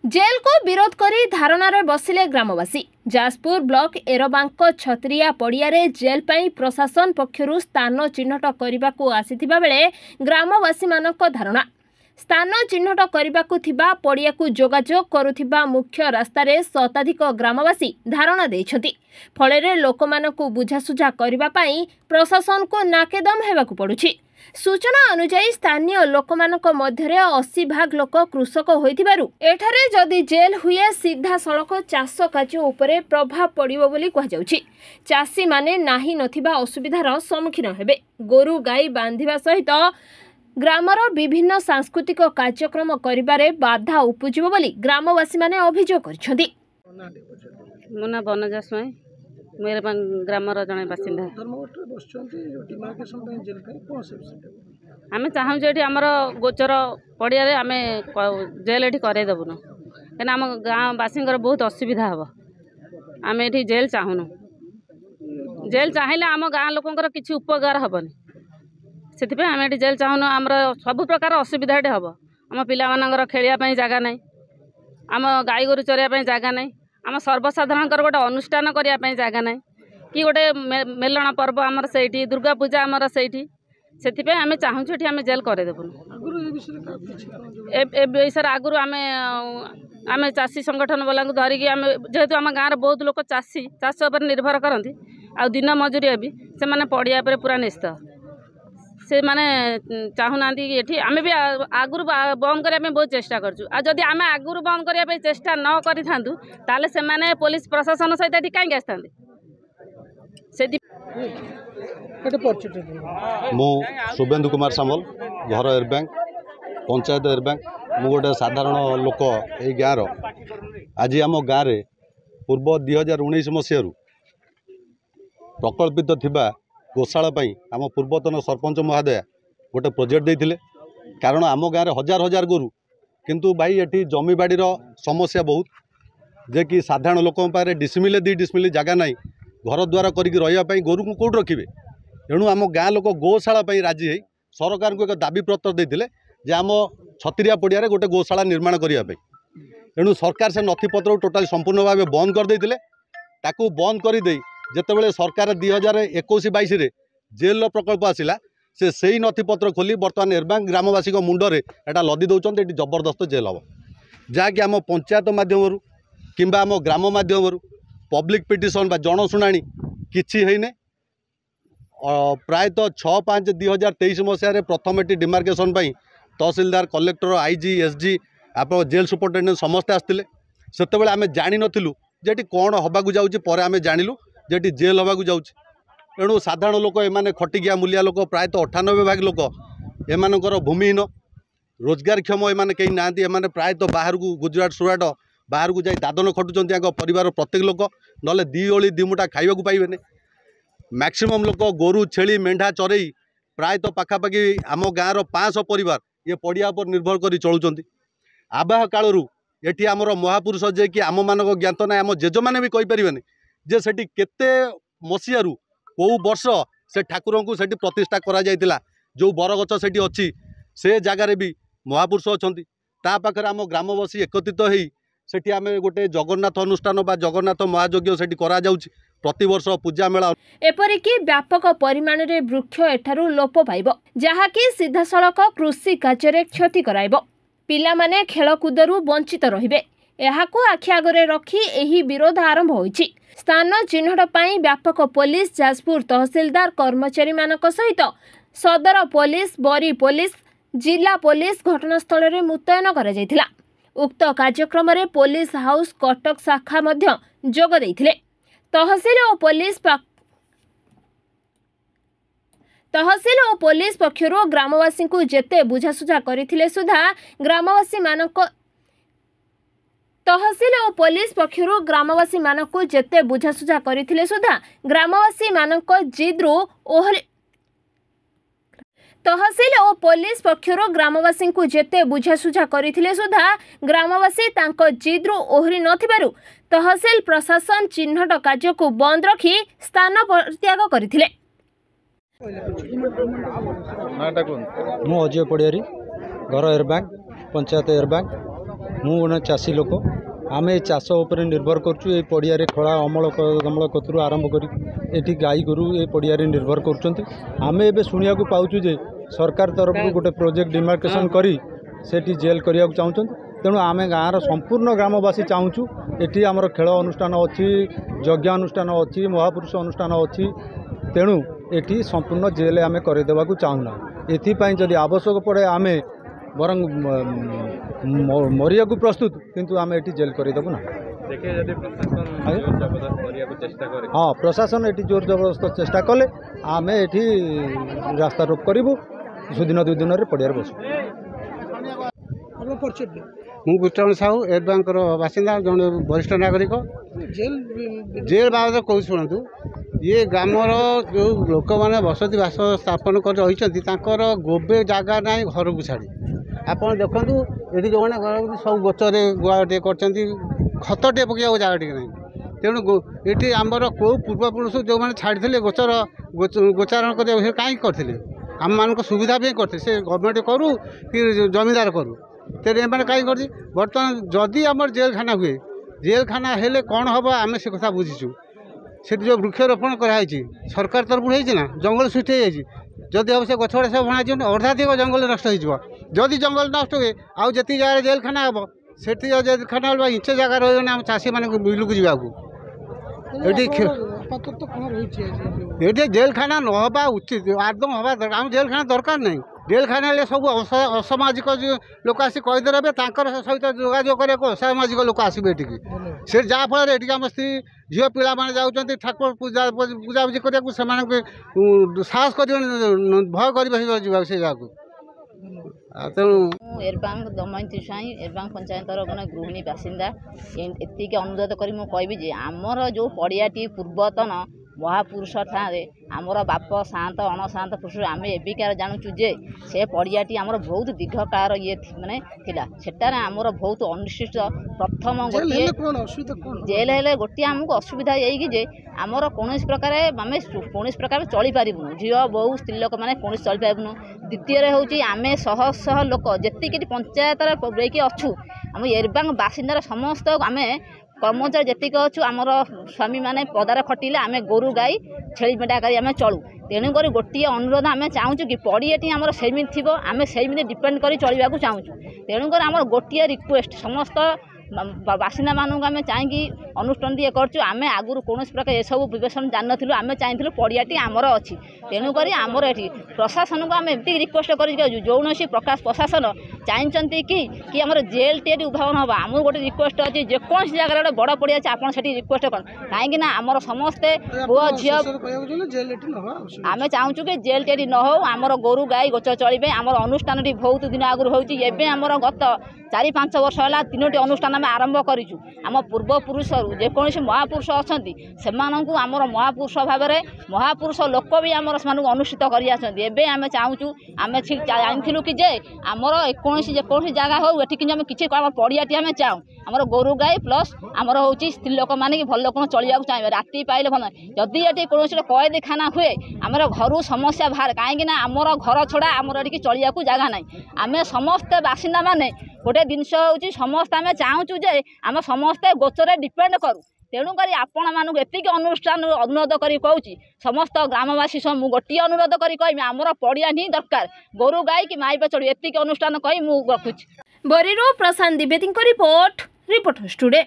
Jail को विरोध करी धारणार बसिले ग्रामवासी। जाजपुर ब्लॉक एरबांक छतरिया पड़ियारे जेल पाई प्रशासन पक्षरु स्थान चिन्हट करने आसीथिबा बेले ग्रामवासी मानक धारणा स्थान चिन्हट करने पड़िया को जोगाजोग करुथिबा मुख्य रास्तार शताधिक ग्रामवासी धारणा देइछथि। फଳରେ लोकमानकु बुझासुझा करबा पाई प्रशासन को नाकेदम हेबाकु पड़ुछि। सूचना अनुसार स्थानीय लोकमानक मध्यरे 80 भाग लोक कृषक होइथिबारु एठारे जदि जेल हुए सीधा सड़क चाष कार्य उपरे प्रभाव पड़िबो बोली कहा जाउछि। चाषी माने नाही नथिबा असुविधार सम्मुखीन हेबे। गोरु गाई बांधिबा सहित ग्रामर विभिन्न सांस्कृतिक कार्यक्रम करिबारे बाधा उपुजिबो बोली ग्रामवासी माने अभियोग करछथि। मुना बनजा स्वाई मेरे ग्रामर जड़े बासिंदा आम चाहूँ ये आमर गोचर पड़िया आम जेल ये करदेबुन कहीं आम गाँव बासी बहुत असुविधा हम आम ये जेल चाहूनु। जेल चाहिए आम गाँ लोकर किसी उपकार हेनी से आम ये जेल चाहूनु। आमर सब प्रकार असुविधा ये हम आम पिला खेलिया जगह ना आम गाई गोरु चरिया जगह ना आम सर्वसाधारण गोटे अनुष्ठान करने जगह ना कि गोटे मेलण पर्व आमर से दुर्गा पूजा आमर से आम चाहूँ ये आम जेल करदेबुन। ए विषय आगुरी आम चाषी संगठन वाला धरिकी आम जेहेतु आम गाँव बहुत लोग चाषी चाष पर निर्भर करती आ दिन मजूरी भी से पड़िया पूरा निश्चित से माने चाहूना कि आम भी आगुरी बंद करने बहुत चेष्टा करूँ। जदि आम आगुरी बंद करने चेष्टा न करें से पुलिस प्रशासन सहित ये कहीं आसता मु शुभेन्दु कुमार सामल घर एरबैंक पंचायत एरबैंक मु गोटे साधारण लोक यही गाँव आज आम गाँव में पूर्व 2019 मसीह प्रकल्पित थिबा गोशाला आम पूर्वतन सरपंच महोदय गोटे प्रोजेक्ट देते कारण आम गाँव में हजार हजार गोरु किंतु भाई ये जमी बाड़ी समस्या बहुत जे कि साधारण लोकों पारे डिसमिले 2 डिसमिल जगह ना घर द्वार करके गोरु को कौट रखिए। एणु आम गाँ लोक गोशाला राजी है सरकार को एक दाबी पत्र देते जे आम छतरिया पड़िया गोटे गोशाला निर्माण करने। एणु सरकार से नथिपत्र टोटाल संपूर्ण भाव बंद कर देते ताकू बंद करदे जितेबाला सरकार 2021-22 जेल प्रकल्प आसला से नथिपत्र खोली बर्तमान एरबांक ग्रामवासी मुंडरे एटा लदी दौरान ये जबरदस्त जेल हम जहाँकि आम पंचायत मध्यम किंबा आम ग्राम मध्यम पब्लिक पिटिशन बा जनशुणाणी किछि हैने। प्रायतः 6/5/2023 मसीह प्रथम ये demarcation tehsildar collector IG SG आप जेल सुपरिटेडेंट समस्ते आसते से आम जानी नथिलु जे कौन हवा जाऊँ आम जानिलु जे जेल हवा जाऊँ। एणु साधारण लोक एमाने खटिकिया मूलिया लोक प्रायतः 98 भाग लोक एमानकर भूमिहीन रोजगारक्षम एमाने कहीं ना एमाने प्रायतः बाहर को गुजरात सुराट बाहर को जाई दादन खटुचंती परिवार प्रत्येक लोक नले 2 ओली 2 मुठा खाइबा को पाइबेने। मैक्सिमम लोक गोरु छेली मेंढा चरई प्रायतः पाखापाखि आम गाँव 500 परिवार ये पड़िया पर निर्भर कर चलुचंती। आवाह कालरू एटी आमर महापुरुष जे कि आम मानक ज्ञात ना आम जेज मैंने भी कहीपरें जे सेठी केते मसीहारू कौ वर्ष से ठाकुर को सेठी प्रतिष्ठा करा जायतिला जो बरगछ सेठी अच्छी से जगार भी महापुरुष अच्छी ता पाखरे आम ग्रामवासी एकत्रित होई सेठी आम गोटे जगन्नाथ अनुष्ठान बा जगन्नाथ महायज्ञ सेठी करा जाउछि प्रति वर्ष पूजा मेला एपरिकी व्यापक परिमाण रे वृक्ष एठारू लोप पाइब जहाँकि सीधा सड़क कृषि कार्य क्षति कराइब। पिला माने खेलकूदरू वंचित रहिबे। एहाकू आखि आगरे रखी एही विरोध आरंभ होइछि। स्थान चिन्हट पाई व्यापक पुलिस जाजपुर तहसीलदार कर्मचारी मानक सहित सदर पुलिस बरी पुलिस जिला पुलिस घटनास्थल में मुतयन करा जायतिला। उक्त कार्यक्रम रे पुलिस हाउस कटक शाखा मध्य जोग देइथिले। तहसील और पुलिस पक्षरु ग्रामवासी को जेते बुझासुझा करथिले सुधा ग्रामवासी मानक तहसील और पुलिस पक्षरु ग्रामवासी मानक जेते बुझासुझा करथिले सुधा ग्रामवासी मानक जिद्रु ओहरी तहसील और पुलिस पक्षरु ग्रामवासी को जेते बुझासुझा करथिले सुधा ग्रामवासी तांको जिद्रु ओहरी नथिबारु तहसील प्रशासन चिन्हट कार्य को बंद रखी स्थान परित्याग करथिले। मु अजय पड़ियारी घर एरबैंक पंचायत एरबैंक ମୁଁ ଗୋଟେ ଚାଷୀ ଲୋକ ଆମେ ଚାଷ ଉପରେ ନିର୍ଭର କରୁଛୁ। ଏ ପଡ଼ିଆରେ ଖଳା ଅମଳ ଦମଳ କତରୁ ଆରମ୍ଭ କରି ଏଠି ଗାଈ ଗୋରୁ ଏ ପଡ଼ିଆରେ ନିର୍ଭର କରୁଛନ୍ତି। ଆମେ ଏବେ ଶୁଣିବାକୁ ପାଉଛୁ ଯେ ସରକାର ତରଫରୁ ଗୋଟେ ପ୍ରୋଜେକ୍ଟ ଡିମାର୍କେସନ୍ କରି ସେଠି ଜେଲ୍ କରିବାକୁ ଚାହୁଁଛନ୍ତି। ତେଣୁ ଆମେ ଗାଁର ସମ୍ପୂର୍ଣ୍ଣ ଗ୍ରାମବାସୀ ଚାହୁଁଛୁ ଏଠି ଆମର ଖେଳ ଅନୁଷ୍ଠାନ ଅଛି, ଯଜ୍ଞ ଅନୁଷ୍ଠାନ ଅଛି, ମହାପୁରୁଷ ଅନୁଷ୍ଠାନ ଅଛି। ତେଣୁ ଏଠି ସମ୍ପୂର୍ଣ୍ଣ ଜେଲ୍ ଆମେ କରିଦେବାକୁ ଚାହୁଁନା। ଏଥିପାଇଁ ଯଦି ଆବଶ୍ୟକ ପଡ଼େ ଆମେ ବରଂ ମରିବାକୁ ପ୍ରସ୍ତୁତ, କିନ୍ତୁ ଆମେ ଏଠି ଜେଲ୍ କରିଦେବୁ ନା। ହଁ, ପ୍ରଶାସନ ଏଠି ଜୋର ଜବରଦସ୍ତ ଚେଷ୍ଟା କଲେ ଆମେ ଏଠି ରାସ୍ତା ରୋକ କରିବୁ। ସୁଦିନ ଦୁଇ ଦିନରେ ପଡ଼ିଆରେ ବସିବୁ। ମୁଁ କୃଷ୍ଣ ସାହୁ ଏଡ୍ ବ୍ୟାଙ୍କର ବାସିନ୍ଦା, ଜଣେ ବରିଷ୍ଠ ନାଗରିକ। ଜେଲ୍ ବାବଦରେ କହୁଛି ଶୁଣନ୍ତୁ। ଇଏ ଗ୍ରାମର ଯେଉଁ ଲୋକମାନେ ବସତି ବାସ ସ୍ଥାପନ କରି ରହିଛନ୍ତି ତାଙ୍କର ଗୋବେ ଜାଗା ନାହିଁ ଘରକୁ ଛାଡ଼ି। ଆପଣ ଦେଖନ୍ତୁ ଏଠି ଯେଉଁମାନେ ଘର ସବୁ ଗଛରେ ଗୁହାଳଟିଏ କରିଛନ୍ତି, ଖତଟିଏ ପକାଇବାକୁ ଜାଗା ଟିକେ ନାହିଁ। ତେଣୁ ଏଠି ଆମର କେଉଁ ପୂର୍ବପୁରୁଷ ଯେଉଁମାନେ ଛାଡ଼ିଥିଲେ ଗୋଚାରଣ କରିବାକୁ, ସେ କାହିଁକି କରିଥିଲେ? ଆମମାନଙ୍କ ସୁବିଧା ପାଇଁ କରିଥିଲେ। ସେ ଗଭର୍ଣ୍ଣମେଣ୍ଟ କରୁ କି ଜମିଦାର କରୁ, ତେଣୁ ଏମାନେ କାହିଁକି କରିଛି? ବର୍ତ୍ତମାନ ଯଦି ଆମର ଜେଲଖାନା ହୁଏ, ଜେଲଖାନା ହେଲେ କ'ଣ ହେବ ଆମେ ସେ କଥା ବୁଝିଛୁ। ସେଠି ଯେଉଁ ବୃକ୍ଷରୋପଣ କରାହେଇଛି ସରକାର ତରଫରୁ ହେଇଛି ନା, ଜଙ୍ଗଲ ସୃଷ୍ଟି ହେଇଯାଇଛି। ଯଦି ହେବ ସେ ଗଛ ଗୁଡ଼ା ସବୁ ଭଣାଯିବନି, ଅର୍ଦ୍ଧାଧିକ ଜଙ୍ଗଲ ନଷ୍ଟ ହେଇଯିବ। ଯଦି ଜଙ୍ଗଲ ନଷ୍ଟ ହୁଏ ଆଉ ଯେତିକି ଜାଗାରେ ଜେଲଖାନା ହେବ, ସେଠି ଜେଲଖାନା ହେବା ଇଞ୍ଚେ ଜାଗା ରହିବନି ଆମ ଚାଷୀମାନଙ୍କୁ ବିଲକୁ ଯିବାକୁ। ଏଠି ଜେଲଖାନା ନ ହେବା ଉଚିତ, ଆଦୌ ହେବା ଦରକାର। ଆମ ଜେଲଖାନା ଦରକାର ନାହିଁ। ଜେଲଖାନା ହେଲେ ସବୁ ଅସାମାଜିକ ଲୋକ ଆସି କହିଦେବେ, ତାଙ୍କର ସହିତ ଯୋଗାଯୋଗ କରିବାକୁ ଅସାମାଜିକ ଲୋକ ଆସିବେ ଏଠିକି। ସେ ଯାହାଫଳରେ ଏଠିକି ଆମ ସ୍ତ୍ରୀ ଝିଅ ପିଲାମାନେ ଯାଉଛନ୍ତି ଠାକୁର ପୂଜାପୂଜି କରିବାକୁ, ସେମାନଙ୍କୁ ସାହସ କରିବେନି, ଭୟ କରିବେ ଯିବାକୁ ସେ ଜାଗାକୁ। ତେଣୁ ଏରବାଙ୍ଗ ଦମୟନ୍ତୀ ସ୍ୱାଇଁ ଏରବାଙ୍ଗ ପଞ୍ଚାୟତର ଜଣେ ଗୃହିଣୀ ବାସିନ୍ଦା। ଏତିକି ଅନୁରୋଧ କରି ମୁଁ କହିବି ଯେ ଆମର ଯେଉଁ ପଡ଼ିଆଟି ପୂର୍ବତନ ମହାପୁରୁଷ ଠାରେ ଆମର ବାପ ସାନ୍ତ ଅଣସାନ୍ତ ପୁରୁଷ ଆମେ ଏବିକାର ଜାଣୁଛୁ ଯେ ସେ ପଡ଼ିଆଟି ଆମର ବହୁତ ଦୀର୍ଘକାଳର ମାନେ ଥିଲା। ସେଠାରେ ଆମର ବହୁତ ଅନିଶ୍ଚିତ ପ୍ରଥମ ଗୋଟିଏ ଜେଲ୍ ହେଲେ ଗୋଟିଏ ଆମକୁ ଅସୁବିଧା ଏଇକି ଯେ ଆମର କୌଣସି ପ୍ରକାର ଆମେ କୌଣସି ପ୍ରକାର ଚଳିପାରିବୁନୁ। ଝିଅ ବୋଉ ସ୍ତ୍ରୀ ଲୋକମାନେ କୌଣସି ଚଳିପାରିବୁନୁ। ଦ୍ୱିତୀୟରେ ହେଉଛି ଆମେ ଶହ ଶହ ଲୋକ ଯେତିକି ପଞ୍ଚାୟତରେ ରହିକି ଅଛୁ, ଆମ ଏରବାଙ୍ଗ ବାସିନ୍ଦାର ସମସ୍ତ ଆମେ କର୍ମଚାରୀ ଯେତିକି ଅଛୁ, ଆମର ସ୍ୱାମୀମାନେ ପଦାରେ ଖଟିଲେ ଆମେ ଗୋରୁ ଗାଈ ଛେଳି ମେଣ୍ଢା କରି ଆମେ ଚଳୁ। ତେଣୁକରି ଗୋଟିଏ ଅନୁରୋଧ ଆମେ ଚାହୁଁଛୁ କି ପଡ଼ିଆଟି ଆମର ସେମିତି ଥିବ, ଆମେ ସେଇମିତି ଡିପେଣ୍ଡ କରି ଚଳିବାକୁ ଚାହୁଁଛୁ। ତେଣୁକରି ଆମର ଗୋଟିଏ ରିକ୍ୱେଷ୍ଟ ସମସ୍ତ ବାସିନ୍ଦାମାନଙ୍କୁ ଆମେ ଚାହିଁକି ଅନୁଷ୍ଠାନଟିଏ କରୁଛୁ। ଆମେ ଆଗରୁ କୌଣସି ପ୍ରକାର ଏସବୁ ବିବେଚନା ଜାଣିନଥିଲୁ, ଆମେ ଚାହିଁଥିଲୁ ପଡ଼ିଆଟି ଆମର ଅଛି। ତେଣୁକରି ଆମର ଏଠି ପ୍ରଶାସନକୁ ଆମେ ଏମିତି ରିକ୍ୱେଷ୍ଟ କରି ଯାଉଛୁ, କୌଣସି ପ୍ରଶାସନ ଚାହିଁଛନ୍ତି କି ଆମର ଜେଲ୍ଟି ଏଠି ଉଦ୍ଭାବନ ହେବ, ଆମକୁ ଗୋଟେ ରିକ୍ୱେଷ୍ଟ ଅଛି ଯେକୌଣସି ଜାଗାରେ ଗୋଟେ ବଡ଼ ପଡ଼ିଆ ଅଛି ଆପଣ ସେଠି ରିକ୍ୱେଷ୍ଟ କରନ୍ତୁ। କାହିଁକିନା ଆମର ସମସ୍ତେ ପୁଅ ଝିଅ ଆମେ ଚାହୁଁଛୁ କି ଜେଲ୍ଟି ଏଠି ନ ହେଉ, ଆମର ଗୋରୁ ଗାଈ ଗୋଚ ଚଳିବେ। ଆମର ଅନୁଷ୍ଠାନଟି ବହୁତ ଦିନ ଆଗରୁ ହେଉଛି। ଏବେ ଆମର ଗତ 4-5 ବର୍ଷ ହେଲା 3ଟି ଅନୁଷ୍ଠାନ ଆମେ ଆରମ୍ଭ କରିଛୁ। ଆମ ପୂର୍ବପୁରୁଷରୁ ଯେକୌଣସି ମହାପୁରୁଷ ଅଛନ୍ତି ସେମାନଙ୍କୁ ଆମର ମହାପୁରୁଷ ଭାବରେ ମହାପୁରୁଷ ଲୋକ ବି ଆମର ସେମାନଙ୍କୁ ଅନୁଷ୍ଠିତ କରିଆସନ୍ତି। ଏବେ ଆମେ ଚାହୁଁଛୁ, ଆମେ ଜାଣିଥିଲୁ କି ଯେ ଆମର ଯେକୌଣସି ଜାଗା ହେଉ ଏଠି କିନ୍ତୁ ଆମେ କିଛି ଆମ ପଡ଼ିଆଟି ଆମେ ଚାହୁଁ। ଆମର ଗୋରୁ ଗାଈ ପ୍ଲସ୍ ଆମର ହେଉଛି ସ୍ତ୍ରୀ ଲୋକମାନେ କି ଭଲ ଲୋକ ଚଳିବାକୁ ଚାହିଁବେ। ରାତି ପାଇଲେ ଭଲ ନାହିଁ। ଯଦି ଏଠି କୌଣସି କଏଦୀଖାନା ହୁଏ ଆମର ଘରୁ ସମସ୍ୟା ବାହାରେ, କାହିଁକିନା ଆମର ଘର ଛଡ଼ା ଆମର ଏଠିକି ଚଳିବାକୁ ଜାଗା ନାହିଁ। ଆମେ ସମସ୍ତେ ବାସିନ୍ଦାମାନେ ଗୋଟେ ଜିନିଷ ହେଉଛି ସମସ୍ତେ ଆମେ ଚାହୁଁଛୁ ଯେ ଆମେ ସମସ୍ତେ ଗୋଚରେ ଡିପେଣ୍ଡ କରୁ। ତେଣୁକରି ଆପଣମାନଙ୍କୁ ଏତିକି ଅନୁରୋଧ କରି କହୁଛି, ସମସ୍ତ ଗ୍ରାମବାସୀ ମୁଁ ଗୋଟିଏ ଅନୁରୋଧ କରି କହିବି ଆମର ପଡ଼ିଆ ହିଁ ଦରକାର। ଗୋରୁ ଗାଈ କି ମାଇପେ ଚଳିବ, ଏତିକି ଅନୁଷ୍ଠାନ କହି ମୁଁ ରଖୁଛି। ବରୀରୁ ପ୍ରଶାନ୍ତ ଦ୍ୱିବେଦୀଙ୍କ ରିପୋର୍ଟ, ରିପୋର୍ଟର୍ସ ଟୁଡେ।